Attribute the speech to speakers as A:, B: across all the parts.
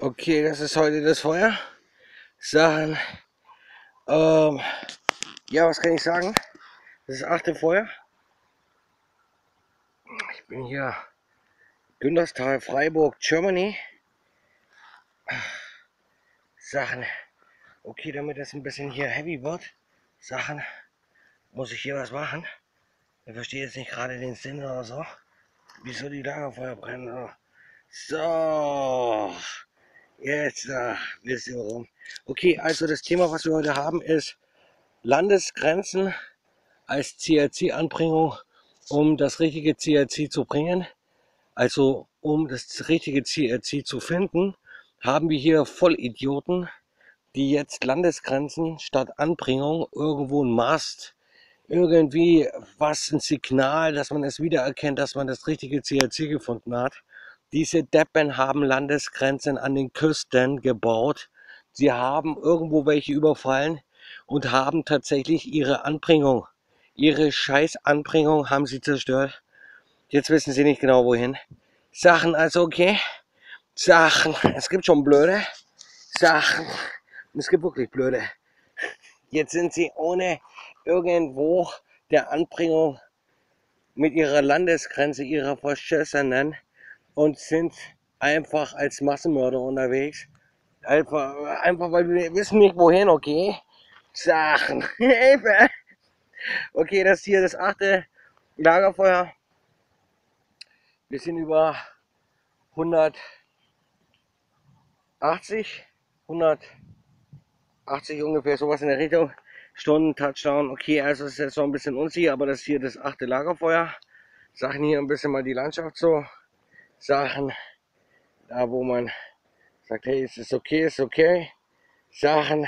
A: Okay, das ist heute das Feuer. Sachen. Ähm, ja, was kann ich sagen? Das ist das 8. Feuer. Ich bin hier Günterstal, Freiburg, Germany. Sachen. Okay, damit das ein bisschen hier heavy wird. Sachen. Muss ich hier was machen? Ich verstehe jetzt nicht gerade den Sinn oder so. Wieso die Lagerfeuer brennen? So. Jetzt wisst ihr warum. Okay, also das Thema, was wir heute haben, ist Landesgrenzen als CRC-Anbringung, um das richtige CRC zu bringen. Also um das richtige CRC zu finden, haben wir hier Vollidioten, die jetzt Landesgrenzen statt Anbringung irgendwo ein Mast, irgendwie was, ein Signal, dass man es wiedererkennt, dass man das richtige CRC gefunden hat. Diese Deppen haben Landesgrenzen an den Küsten gebaut. Sie haben irgendwo welche überfallen und haben tatsächlich ihre Anbringung, ihre Scheißanbringung haben sie zerstört. Jetzt wissen sie nicht genau wohin. Sachen also okay. Sachen, es gibt schon blöde Sachen. Es gibt wirklich blöde. Jetzt sind sie ohne irgendwo der Anbringung mit ihrer Landesgrenze, ihrer Verschissenen, und sind einfach als Massenmörder unterwegs. Einfach weil wir wissen nicht wohin, okay? Sachen. Hilfe! Okay, das ist hier das 8. Lagerfeuer. Wir sind über 180, 180 ungefähr, sowas in der Richtung. Stunden, Touchdown. Okay, also ist jetzt noch ein bisschen unsicher, aber das ist hier das 8. Lagerfeuer. Sachen hier ein bisschen mal die Landschaft so. Sachen, da wo man sagt, hey, es ist okay, ist okay. Sachen,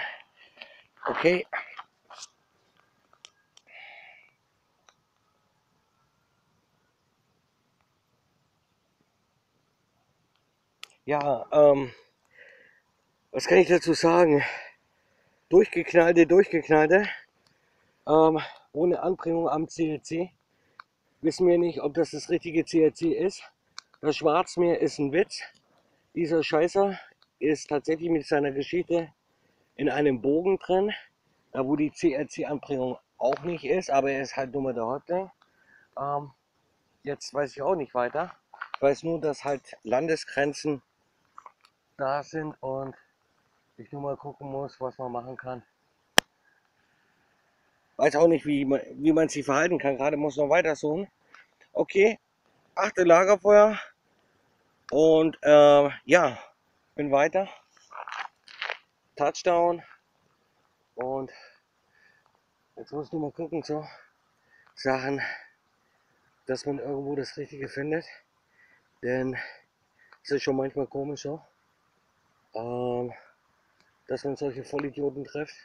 A: okay. Ja, was kann ich dazu sagen? Durchgeknallte, ohne Anbringung am CRC. Wissen wir nicht, ob das das richtige CRC ist. Das Schwarzmeer ist ein Witz. Dieser Scheißer ist tatsächlich mit seiner Geschichte in einem Bogen drin, da wo die CRC-Anbringung auch nicht ist, aber er ist halt nur mit der Häuptling. Jetzt weiß ich auch nicht weiter. Ich weiß nur, dass halt Landesgrenzen da sind und ich nur mal gucken muss, was man machen kann. Weiß auch nicht, wie man sich verhalten kann. Gerade muss noch weiter suchen. Okay, 8. Lagerfeuer. Und ja, bin weiter. Touchdown. Und jetzt muss ich nur mal gucken, so Sachen, dass man irgendwo das Richtige findet. Denn es ist schon manchmal komisch so, dass man solche Vollidioten trifft,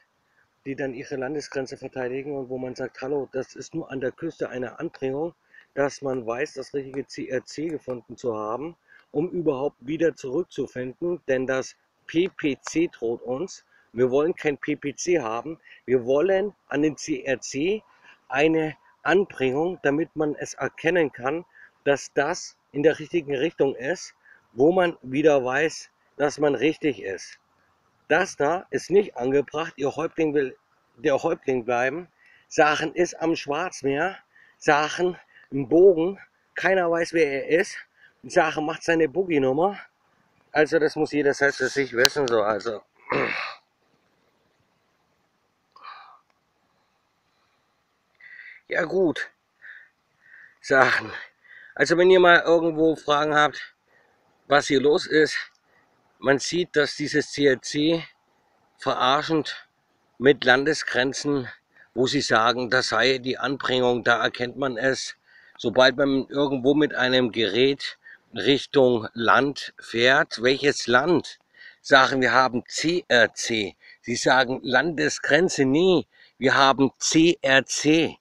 A: die dann ihre Landesgrenze verteidigen und wo man sagt, hallo, das ist nur an der Küste eine Anbringung, dass man weiß, das richtige CRC gefunden zu haben, um überhaupt wieder zurückzufinden, denn das PPC droht uns. Wir wollen kein PPC haben, wir wollen an den CRC eine Anbringung, damit man es erkennen kann, dass das in der richtigen Richtung ist, wo man wieder weiß, dass man richtig ist. Das da ist nicht angebracht, ihr Häuptling will der Häuptling bleiben. Sachen ist am Schwarzmeer, Sachen im Bogen, keiner weiß, wer er ist. Sachen macht seine Boogie-Nummer. Also das muss jeder selbst für sich wissen. So, also. Ja gut, Sachen. Also wenn ihr mal irgendwo Fragen habt, was hier los ist, man sieht, dass dieses CRC verarschend mit Landesgrenzen, wo sie sagen, das sei die Anbringung, da erkennt man es. Sobald man irgendwo mit einem Gerät Richtung Land fährt, welches Land? Sagen, wir haben CRC. Sie sagen Landesgrenze, nee, wir haben CRC.